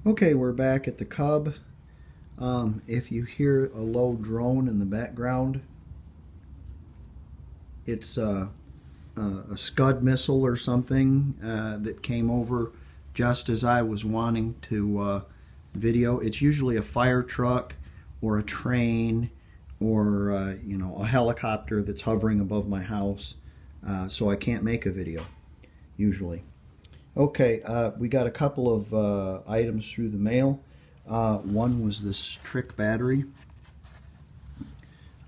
Okay, we're back at the Cub. If you hear a low drone in the background, it's a Scud missile or something that came over just as I was wanting to video. It's usually a fire truck or a train or a helicopter that's hovering above my house, so I can't make a video usually. Okay, we got a couple of items through the mail. One was this trick battery.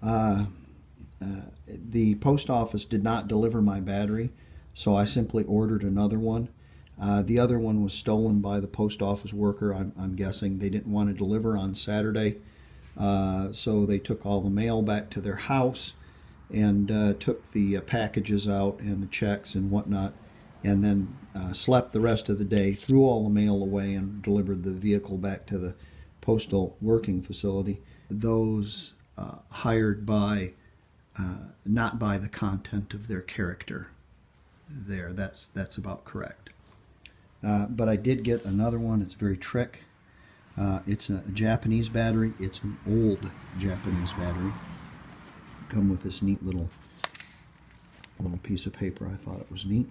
The post office did not deliver my battery, so I simply ordered another one. The other one was stolen by the post office worker. I'm guessing they didn't want to deliver on Saturday, so they took all the mail back to their house and took the packages out and the checks and whatnot, and then slept the rest of the day, threw all the mail away, and delivered the vehicle back to the postal working facility. Those hired by, not by the content of their character. That's about correct. But I did get another one. It's very trick. It's a Japanese battery. It's an old Japanese battery. Come with this neat little piece of paper. I thought it was neat.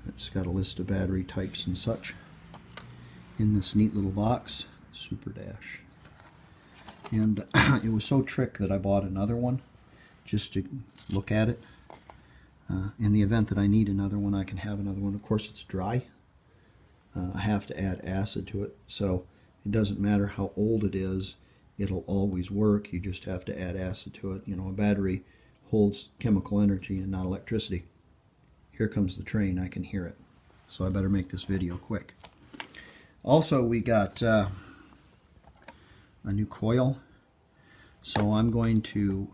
It's got a list of battery types and such in this neat little box. Super Dash. And it was so trick that I bought another one just to look at it. In the event that I need another one, I can have another one. Of course, it's dry. I have to add acid to it, so it doesn't matter how old it is, it'll always work. You just have to add acid to it. You know, a battery holds chemical energy and not electricity. Here comes the train. I can hear it. So I better make this video quick. Also, we got a new coil. So I'm going to,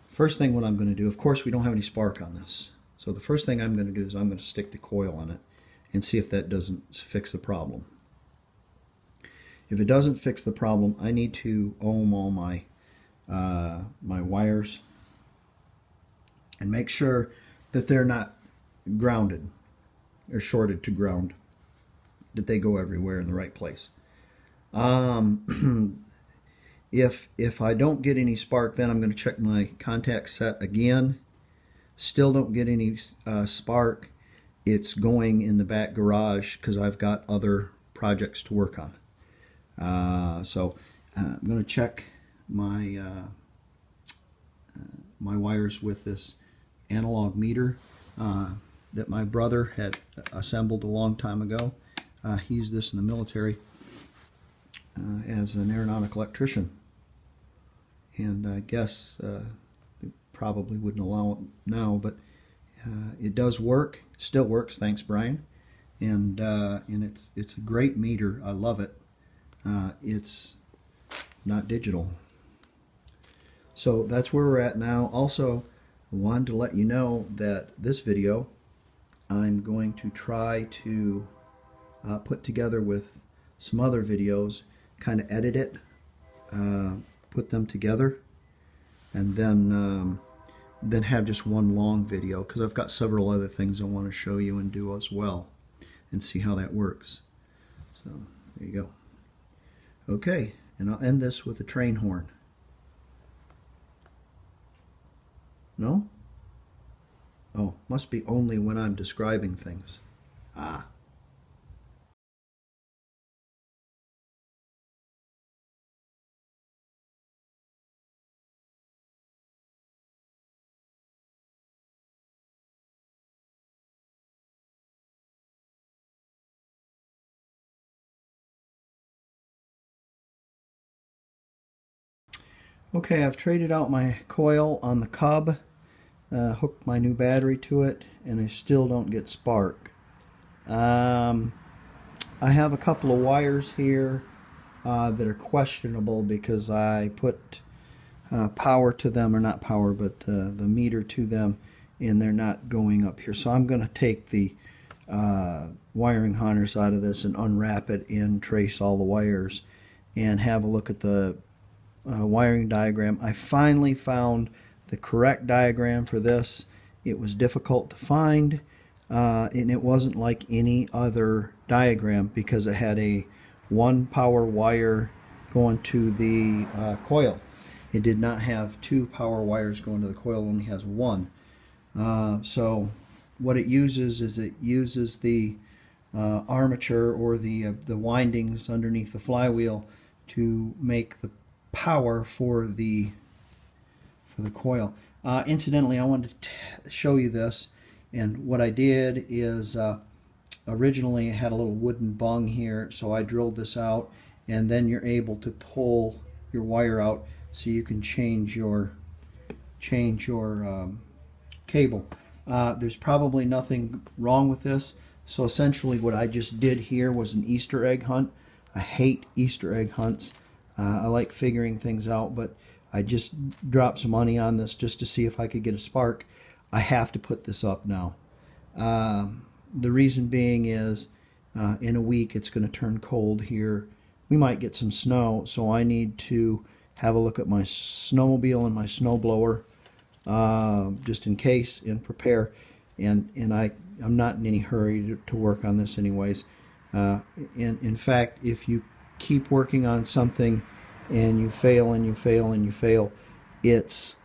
first thing what I'm going to do, of course we don't have any spark on this. So the first thing I'm going to do is I'm going to stick the coil on it and see if that doesn't fix the problem. If it doesn't fix the problem, I need to ohm all my my wires and make sure that they're not grounded or shorted to ground, that they go everywhere in the right place. If I don't get any spark, then I'm going to check my contact set again. Still don't get any spark. It's going in the back garage because I've got other projects to work on. So I'm going to check my my wires with this analog meter that my brother had assembled a long time ago. He used this in the military as an aeronautic electrician, and I guess they probably wouldn't allow it now, but it does work. Still works, thanks Brian. And it's a great meter. I love it. It's not digital. So that's where we're at now. Also, I wanted to let you know that this video I'm going to try to put together with some other videos, kind of edit it, put them together, and then have just one long video, because I've got several other things I want to show you and do as well, and see how that works. So there you go. Okay, and I'll end this with a train horn. No? Oh, must be only when I'm describing things. Ah. Okay, I've traded out my coil on the Cub, hooked my new battery to it, and I still don't get spark. I have a couple of wires here that are questionable because I put power to them, or not power, but the meter to them, and they're not going up here. So I'm going to take the wiring harness out of this and unwrap it and trace all the wires and have a look at the wiring diagram. I finally found the correct diagram for this. It was difficult to find. and it wasn't like any other diagram because it had a one power wire going to the coil. It did not have two power wires going to the coil, it only has one. So what it uses is it uses the armature or the windings underneath the flywheel to make the power for the coil. Incidentally, I wanted to show you this, and what I did is originally it had a little wooden bung here, so I drilled this out, and then you're able to pull your wire out so you can change your cable. There's probably nothing wrong with this. So essentially what I just did here was an Easter egg hunt. I hate Easter egg hunts. I like figuring things out, but I just dropped some money on this just to see if I could get a spark. I have to put this up now. The reason being is in a week it's going to turn cold here. We might get some snow, so I need to have a look at my snowmobile and my snowblower just in case and prepare. And I'm not in any hurry to work on this anyways. In fact, if you keep working on something and you fail and you fail and you fail, it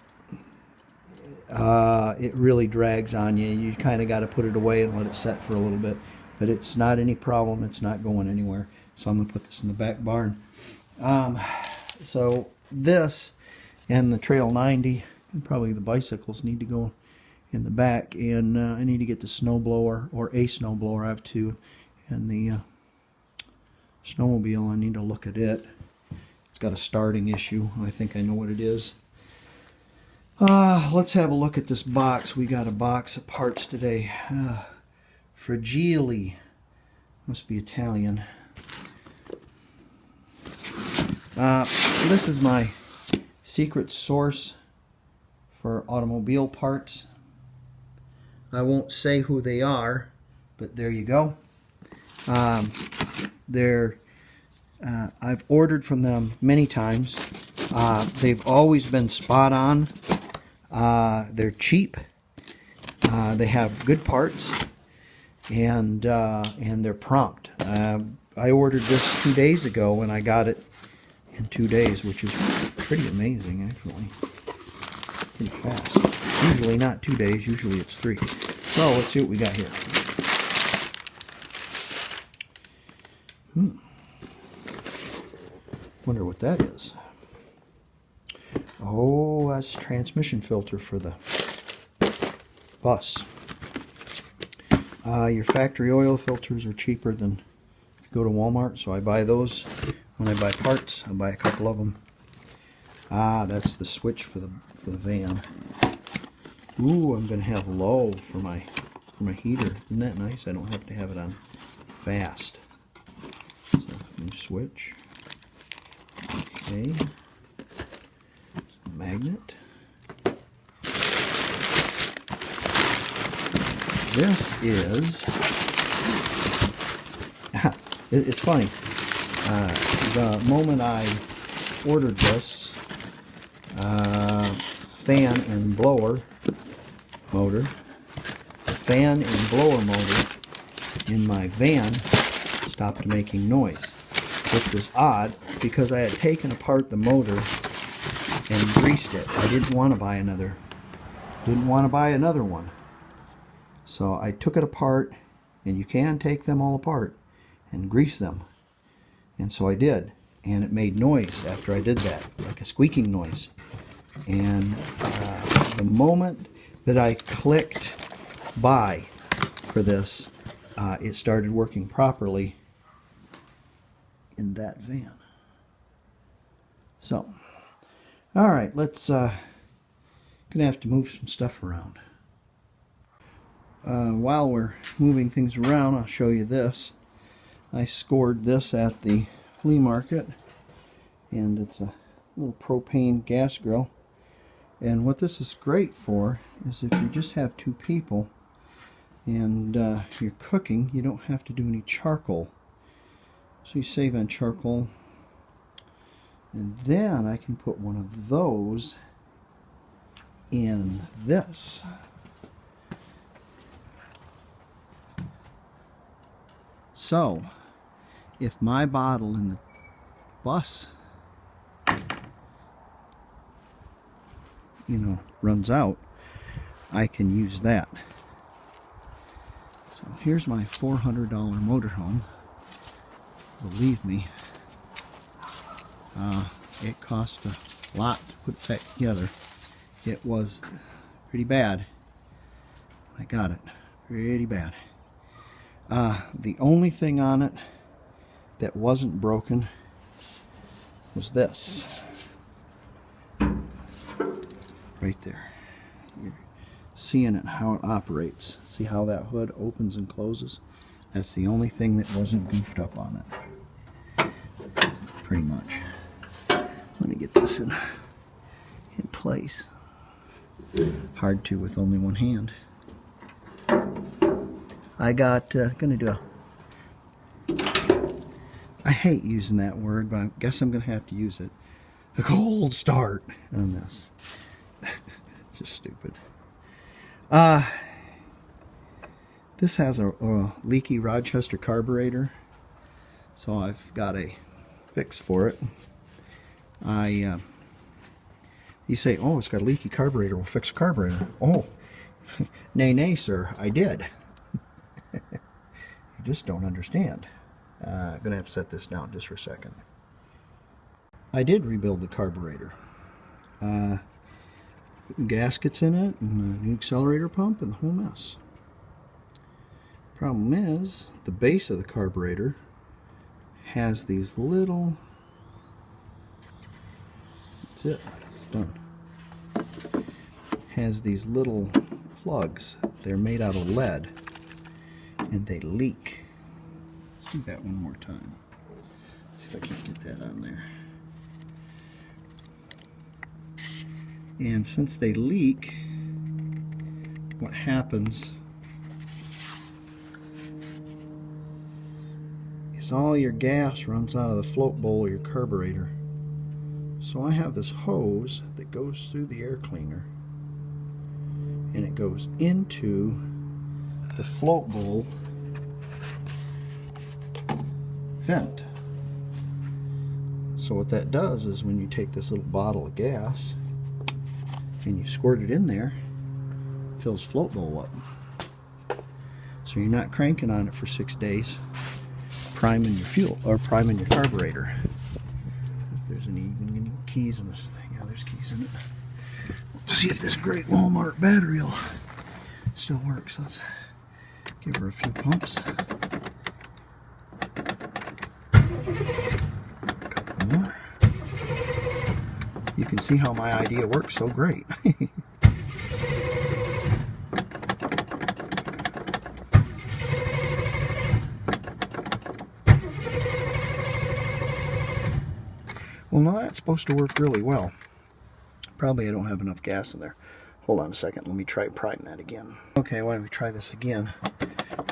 really drags on you. You kind of got to put it away and let it set for a little bit. But it's not any problem. It's not going anywhere. So I'm going to put this in the back barn. So this and the Trail 90 and probably the bicycles need to go in the back, and I need to get the snowblower, or a snowblower. I have two, and the snowmobile, I need to look at it. It's got a starting issue. I think I know what it is. Let's have a look at this box. We got a box of parts today. Fragile, must be Italian. This is my secret source for automobile parts. I won't say who they are, but there you go. I've ordered from them many times. They've always been spot on. They're cheap. They have good parts, and they're prompt. I ordered this 2 days ago, and I got it in 2 days, which is pretty amazing, actually. Pretty fast. Usually not 2 days, usually it's 3. So let's see what we got here. Wonder what that is. Oh, that's transmission filter for the bus. Your factory oil filters are cheaper than if you go to Walmart, so I buy those. When I buy parts, I buy a couple of them. That's the switch for the van. Ooh, I'm going to have low for my heater. Isn't that nice? I don't have to have it on fast. So, new switch. Okay. Magnet. This is... it's funny. The moment I ordered this, fan and blower motor, fan and blower motor in my van stopped making noise, which was odd because I had taken apart the motor and greased it. I didn't want to buy another one. So I took it apart, and you can take them all apart and grease them. And so I did, and it made noise after I did that, like a squeaking noise. And the moment that I clicked buy for this, it started working properly in that van. So, all right, let's gonna have to move some stuff around. While we're moving things around, I'll show you this. I scored this at the flea market, and it's a little propane gas grill. And what this is great for is if you just have 2 people and you're cooking, you don't have to do any charcoal. So you save on charcoal. And then I can put one of those in this. So, if my bottle in the bus, runs out, I can use that. So here's my $400 motorhome. Believe me, it cost a lot to put it back together. It was pretty bad. I got it pretty bad. The only thing on it that wasn't broken was this. Right there. You're seeing it, how it operates. See how that hood opens and closes? That's the only thing that wasn't goofed up on it. Pretty much. Let me get this in place. Hard to with only one hand. I got, gonna do I hate using that word, but I guess I'm gonna have to use it. A cold start on this. It's just stupid. This has a leaky Rochester carburetor, so I've got a fix for it. You say, oh, it's got a leaky carburetor, we'll fix the carburetor. Oh, nay, sir, I did. You just don't understand. I'm going to have to set this down just for a second. I did rebuild the carburetor. Gaskets in it, and a new accelerator pump, and the whole mess. Problem is, the base of the carburetor has these little... That's it. It's done. Has these little plugs. They're made out of lead, and they leak. Let's do that one more time. Let's see if I can get that on there. And since they leak, what happens is all your gas runs out of the float bowl of your carburetor. So I have this hose that goes through the air cleaner, and it goes into the float bowl vent. So what that does is when you take this little bottle of gas and you squirt it in there, it fills float bowl up. So you're not cranking on it for 6 days, priming your fuel or priming your carburetor. If there's any keys in this thing, yeah, there's keys in it. Let's see if this great Walmart battery will still works. Let's give her a few pumps. Couple more. You can see how my idea works so great. Well, now that's supposed to work really well. Probably I don't have enough gas in there. Hold on a second, let me try priming that again. Okay, why don't we try this again?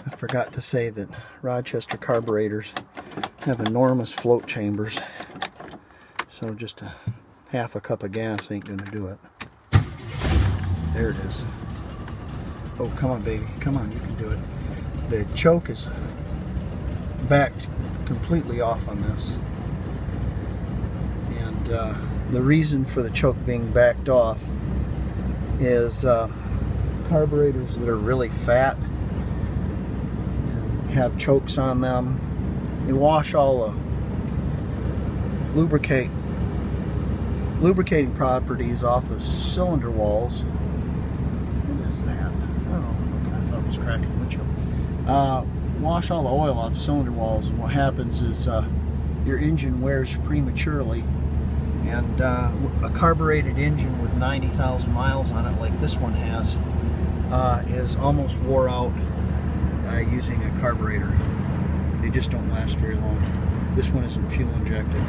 I forgot to say that Rochester carburetors have enormous float chambers. So just a half a cup of gas ain't gonna do it. There it is. Oh, come on, baby. Come on, you can do it. The choke is backed completely off on this. And the reason for the choke being backed off is carburetors that are really fat and have chokes on them. They wash all the lubricating properties off the cylinder walls. What is that? Oh, okay, I thought it was cracking the windshield. Wash all the oil off the cylinder walls, and what happens is your engine wears prematurely. And a carbureted engine with 90,000 miles on it, like this one has, is almost wore out using a carburetor. They just don't last very long. This one isn't fuel injected.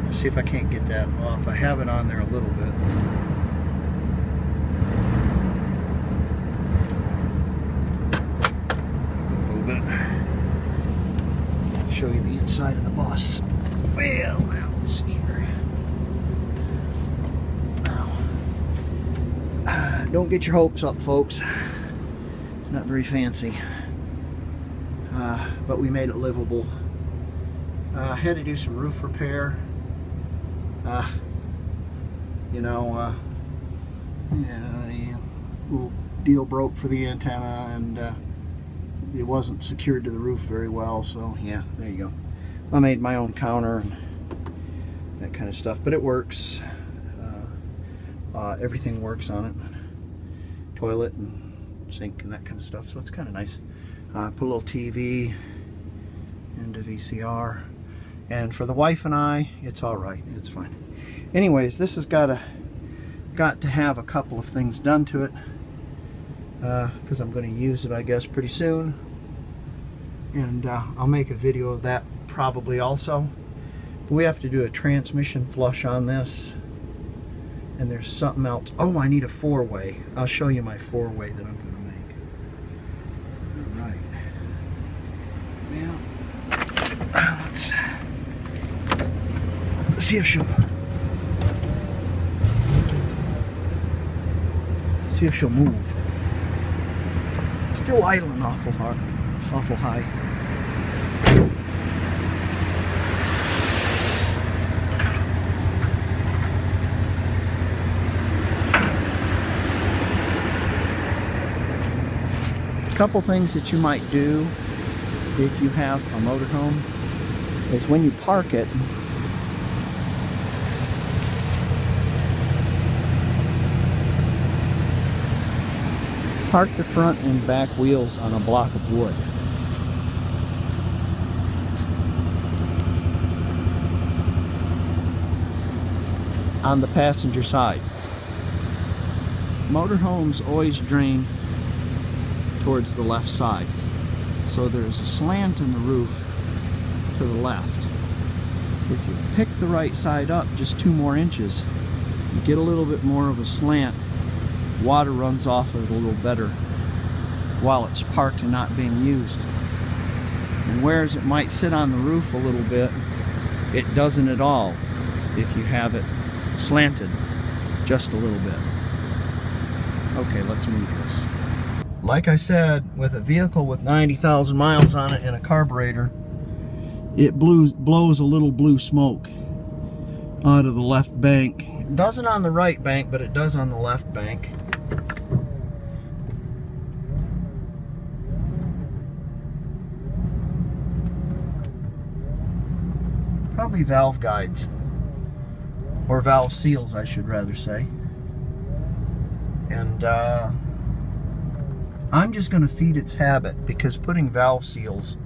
Let's see if I can't get that off. I have it on there a little bit. A little bit. Show you the inside of the bus. Well, now let's see here. Don't get your hopes up, folks. It's not very fancy. but we made it livable. Had to do some roof repair. You know, yeah, little deal broke for the antenna, and it wasn't secured to the roof very well, so yeah, there you go. I made my own counter and that kind of stuff, but it works. Everything works on it. Toilet and sink and that kind of stuff, so it's kind of nice. Put a little TV into VCR, and for the wife and I, it's all right. It's fine. Anyways, this has got to have a couple of things done to it, because I'm going to use it, I guess, pretty soon, and I'll make a video of that probably also. We have to do a transmission flush on this, and there's something else. Oh, I need a four-way. I'll show you my four-way that I'm going to make. All right. Well, let's see if she'll move. Still idling awful hard, awful high. A couple things that you might do if you have a motorhome is when you park it, park the front and back wheels on a block of wood. On the passenger side. Motorhomes always drain towards the left side, so there's a slant in the roof to the left. If you pick the right side up just 2 more inches, you get a little bit more of a slant. Water runs off of it a little better while it's parked and not being used. And whereas it might sit on the roof a little bit, it doesn't at all if you have it slanted just a little bit. Okay, let's move this. Like I said, with a vehicle with 90,000 miles on it and a carburetor, it blows a little blue smoke out of the left bank. It doesn't on the right bank, but it does on the left bank. Probably valve guides, or valve seals, I should rather say. And I'm just going to feed its habit, because putting valve seals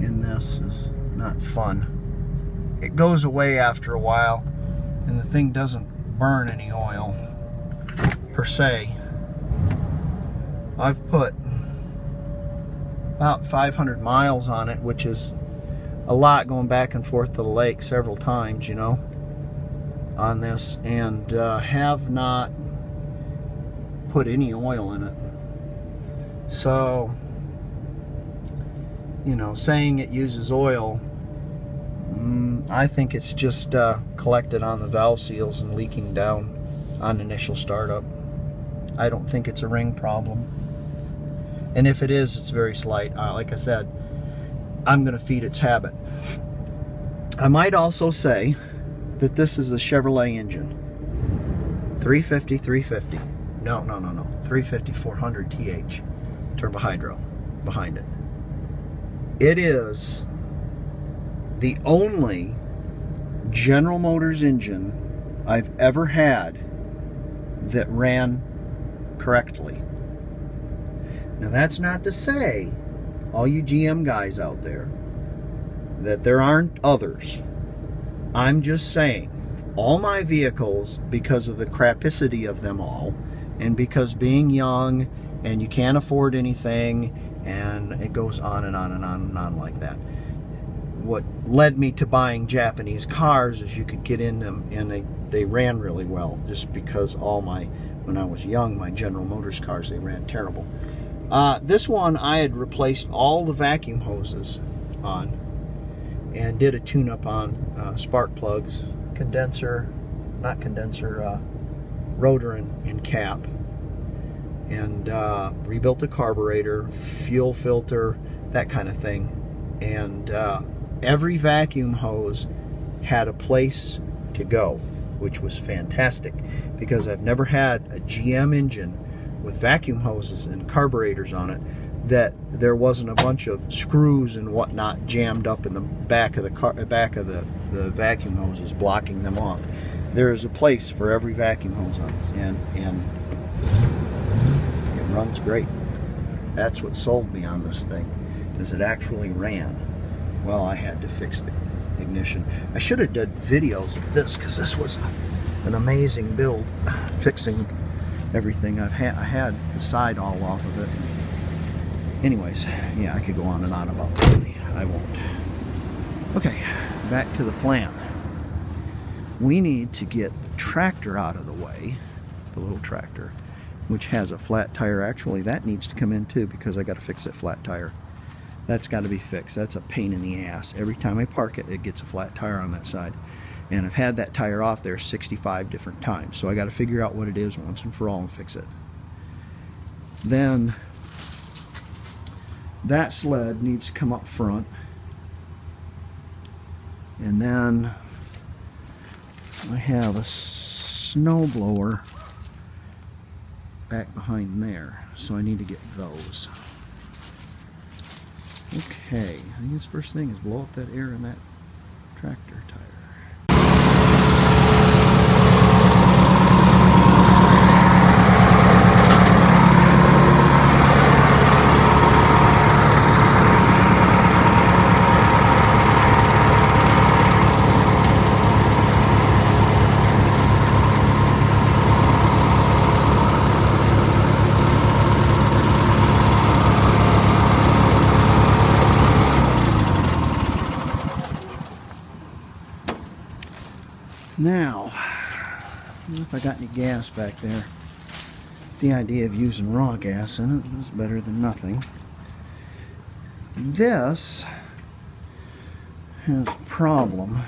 in this is not fun. It goes away after a while, and the thing doesn't burn any oil per se. I've put about 500 miles on it, which is a lot, going back and forth to the lake several times, you know, on this, and have not put any oil in it. So, you know, saying it uses oil, I think it's just collected on the valve seals and leaking down on initial startup. I don't think it's a ring problem, and if it is, it's very slight. Like I said, I'm going to feed its habit. I might also say that this is a Chevrolet engine. 350. No. 350 400 TH. Turbo hydro behind it. It is the only General Motors engine I've ever had that ran correctly. Now, that's not to say, all you GM guys out there, that there aren't others. I'm just saying, all my vehicles, because of the crapicity of them all, and because being young and you can't afford anything, and it goes on and on and on and on like that. What led me to buying Japanese cars is you could get in them and they ran really well, just because when I was young, my General Motors cars, they ran terrible. This one I had replaced all the vacuum hoses on and did a tune-up on spark plugs, rotor and cap, and rebuilt the carburetor, fuel filter, that kind of thing. And every vacuum hose had a place to go, which was fantastic, because I've never had a GM engine with vacuum hoses and carburetors on it that there wasn't a bunch of screws and whatnot jammed up in the back of the vacuum hoses blocking them off. There is a place for every vacuum hose on this, and it runs great. That's what sold me on this thing, is it actually ran. Well, I had to fix the ignition. I should have done videos of this, because this was an amazing build, fixing everything. I had the side all off of it. Anyways, yeah, I could go on and on about that. I won't. Okay, back to the plan. We need to get the tractor out of the way, the little tractor, which has a flat tire. Actually, that needs to come in too, because I got to fix that flat tire. That's got to be fixed. That's a pain in the ass. Every time I park it, it gets a flat tire on that side. And I've had that tire off there 65 different times. So I got to figure out what it is once and for all and fix it. Then that sled needs to come up front. And then I have a snowblower back behind there. So I need to get those. Okay, I think the first thing is blow up that air in that tractor tire. Now, if I got any gas back there, the idea of using raw gas in it is better than nothing. This has a problem,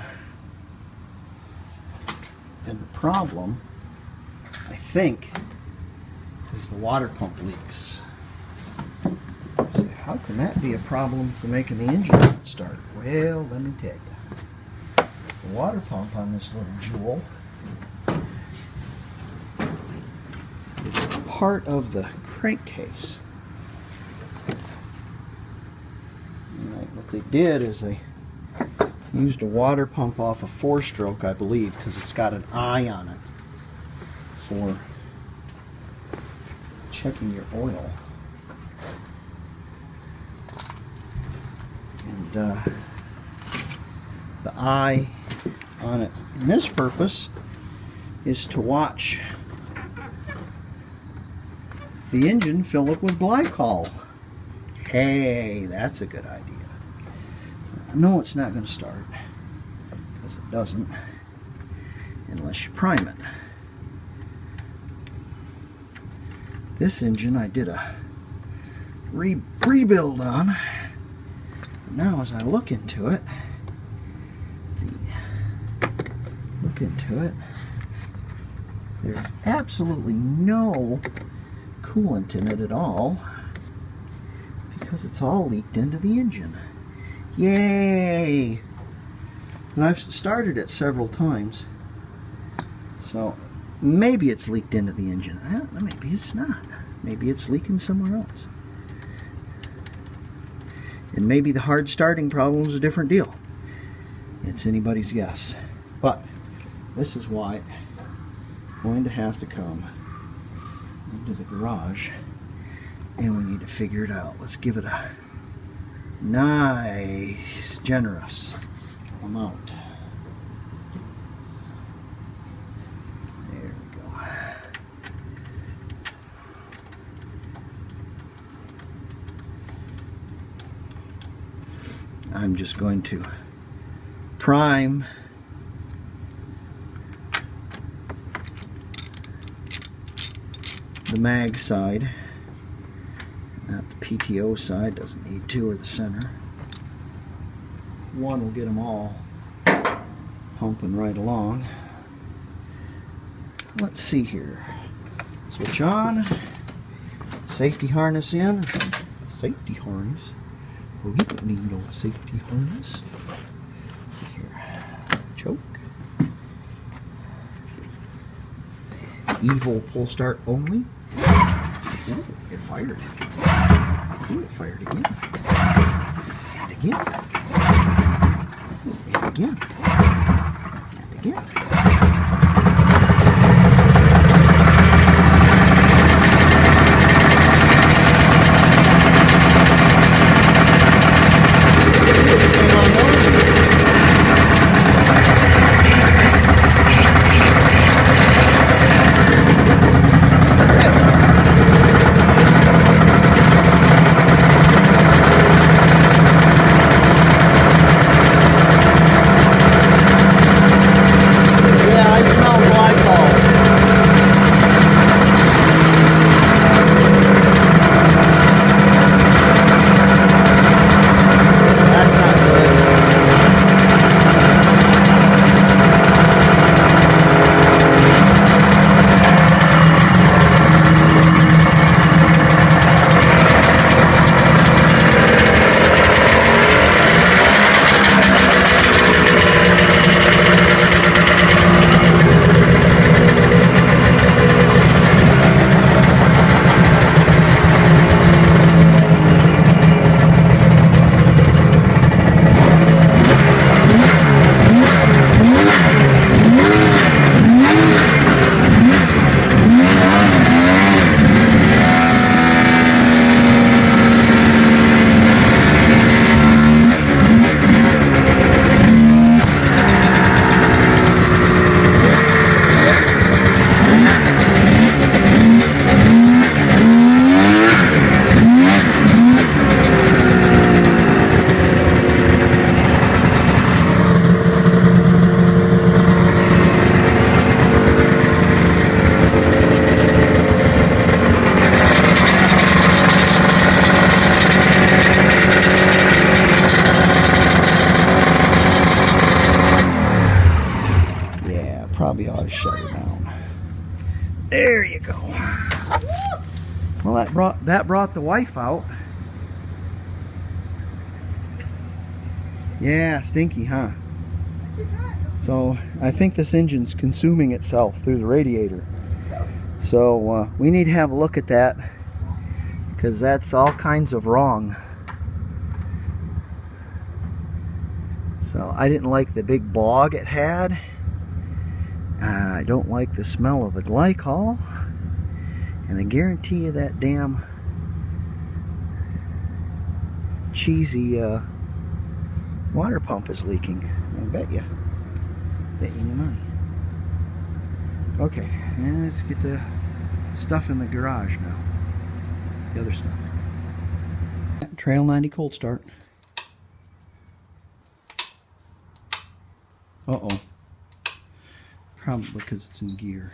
and the problem, I think, is the water pump leaks. So how can that be a problem for making the engine not start? Well, let me tell you. The water pump on this little jewel is part of the crankcase. Right, what they did is they used a water pump off a 4-stroke, I believe, because it's got an eye on it for checking your oil. And the eye on it, and this purpose is to watch the engine fill up with glycol. Hey, that's a good idea. No, it's not going to start, because it doesn't unless you prime it. This engine I did a rebuild on. Now as I look into it, there's absolutely no coolant in it at all, because it's all leaked into the engine. Yay! And I've started it several times, so maybe it's leaked into the engine. Maybe it's not. Maybe it's leaking somewhere else. And maybe the hard starting problem is a different deal. It's anybody's guess. But this is why I'm going to have to come into the garage, and we need to figure it out. Let's give it a nice, generous amount. There we go. I'm just going to prime the mag side, not the PTO side, doesn't need to, or the center. One will get them all pumping right along. Let's see here. Switch on, safety harness in, safety harness. We don't need no safety harness. Let's see here. Choke. Evil pull start only. Ooh, it fired. Ooh, it fired again. And again. And again. And again. Probably ought to shut her down. There you go. Well, that brought the wife out. Yeah, stinky, huh? So I think this engine's consuming itself through the radiator. So we need to have a look at that, because that's all kinds of wrong. So I didn't like the big bog it had. I don't like the smell of the glycol, and I guarantee you that damn cheesy water pump is leaking. I bet you any money. Okay, and let's get the stuff in the garage now. The other stuff. Trail 90 cold start. Uh-oh. Probably because it's in gear.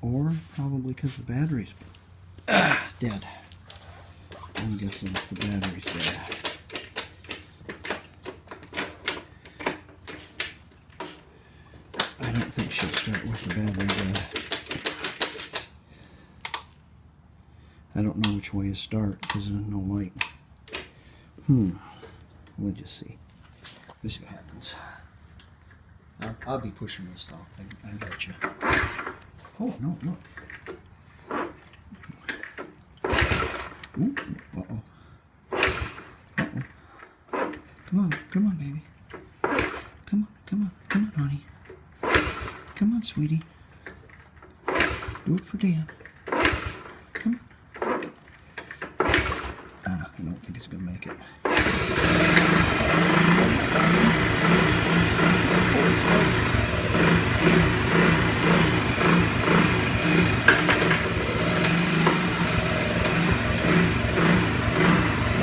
Or probably because the battery's dead. I'm guessing the battery's dead. I don't think she'll start with the battery dead. I don't know which way to start because there's no light. We'll just see. Let's see what happens. I'll be pushing this stuff. I got you. Oh, no, look. Ooh, uh-oh. Uh-oh. Come on, baby. Come on, honey. Come on, sweetie. Do it for Dan. Come on. I don't think it's going to make it.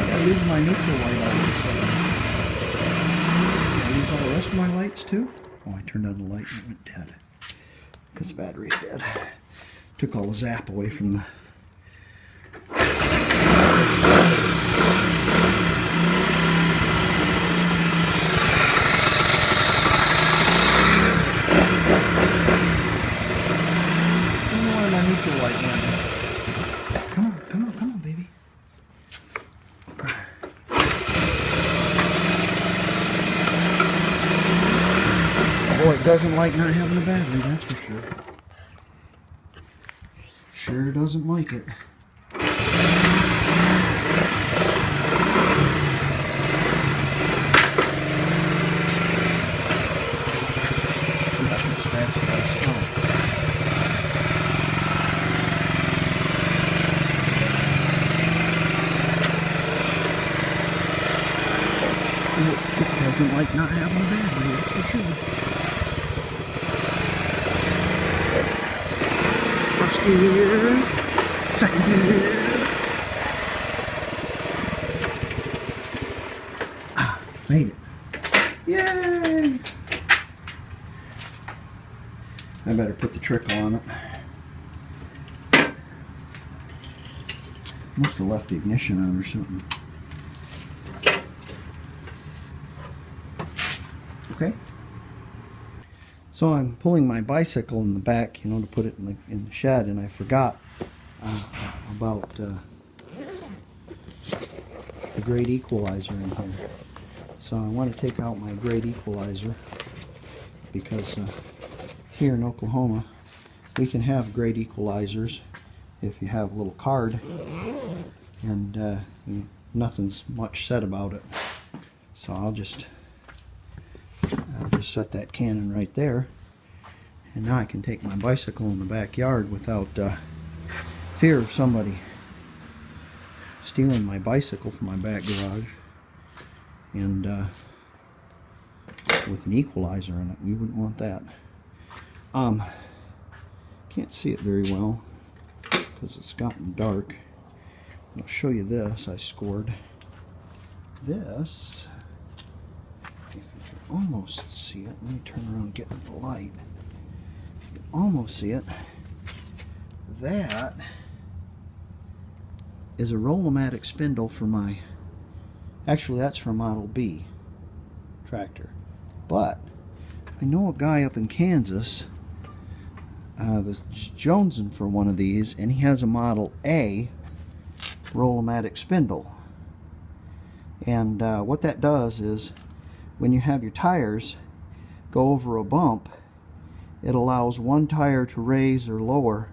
I lose my neutral light all of a sudden. I lose all the rest of my lights too? Oh, I turned on the light and it went dead. Because the battery's dead. Took all the zap away from the... Light went. Come on, baby. doesn't like not having a battery, that's for sure. Sure doesn't like it. It doesn't like not having a battery, that's for sure. First gear, second gear. Ah, made it. Yay! I better put the trickle on it. Must have left the ignition on or something. Okay. So I'm pulling my bicycle in the back, you know, to put it in the shed, and I forgot about the great equalizer in here. So I want to take out my great equalizer because here in Oklahoma we can have great equalizers if you have a little card, and nothing's much said about it. So I'll just set that cannon right there, and now I can take my bicycle in the backyard without fear of somebody stealing my bicycle from my back garage, and with an equalizer in it. We wouldn't want that. Can't see it very well because it's gotten dark. I'll show you this. I scored this. If you can almost see it, let me turn around and get in the light. You can almost see it. That is a Roll-O-Matic spindle for my, actually that's for Model B tractor. But I know a guy up in Kansas that's jonesing for one of these, and he has a Model A Roll-O-Matic spindle. And what that does is, when you have your tires go over a bump, it allows one tire to raise or lower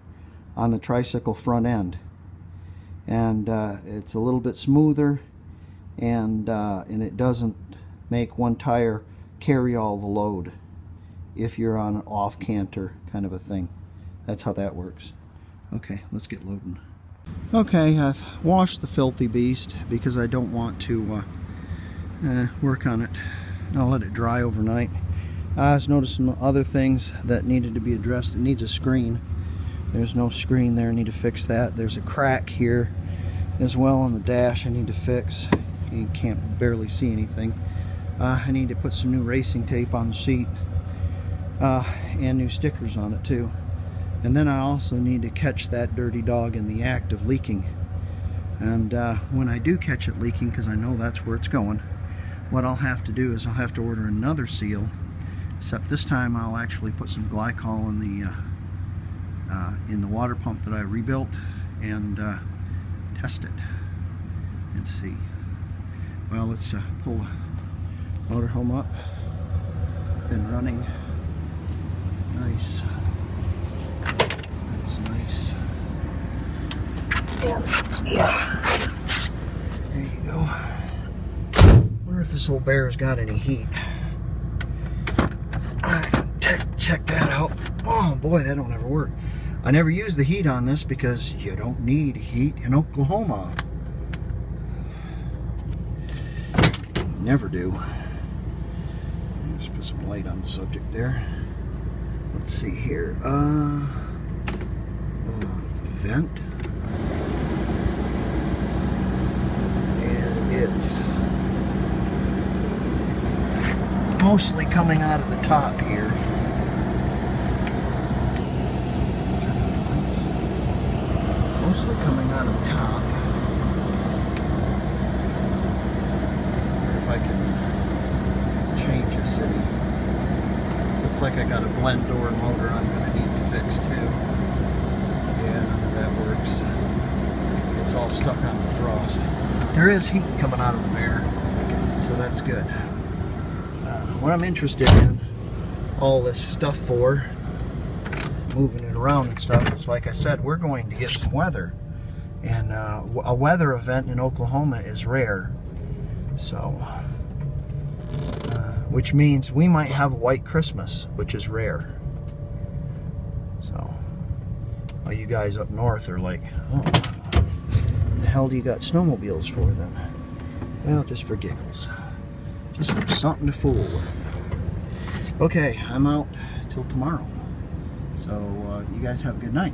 on the tricycle front end, and it's a little bit smoother, and it doesn't make one tire carry all the load if you're on an off canter kind of a thing. That's how that works. Okay, let's get loading. Okay, I've washed the filthy beast because I don't want to work on it. I'll let it dry overnight. I was noticing other things that needed to be addressed. It needs a screen. There's no screen there. I need to fix that. There's a crack here as well on the dash I need to fix. You can't barely see anything. I need to put some new racing tape on the seat and new stickers on it too. And then I also need to catch that dirty dog in the act of leaking. And when I do catch it leaking, because I know that's where it's going, what I'll have to do is I'll have to order another seal, except this time I'll actually put some glycol in the water pump that I rebuilt and test it and see. Well, let's pull the motorhome up. Been running. Nice. That's nice. And yeah, there you go. Wonder if this old bear's got any heat. I can check that out. Oh boy, that don't ever work. I never use the heat on this because you don't need heat in Oklahoma. Never do. Let's put some light on the subject there. Let's see here. Vent. And it's mostly coming out of the top here. Mostly coming out of the top. If I can change this any. Looks like I got a blend door motor I'm going to need to fix too. Yeah, that works. It's all stuck on the frost. There is heat coming out of the bear, so that's good. What I'm interested in all this stuff for, moving it around and stuff, is like I said, we're going to get some weather. And a weather event in Oklahoma is rare. So, which means we might have a white Christmas, which is rare. So, all you guys up north are like, oh, what the hell do you got snowmobiles for then? Well, just for giggles. Just for something to fool with. Okay, I'm out till tomorrow. So, you guys have a good night.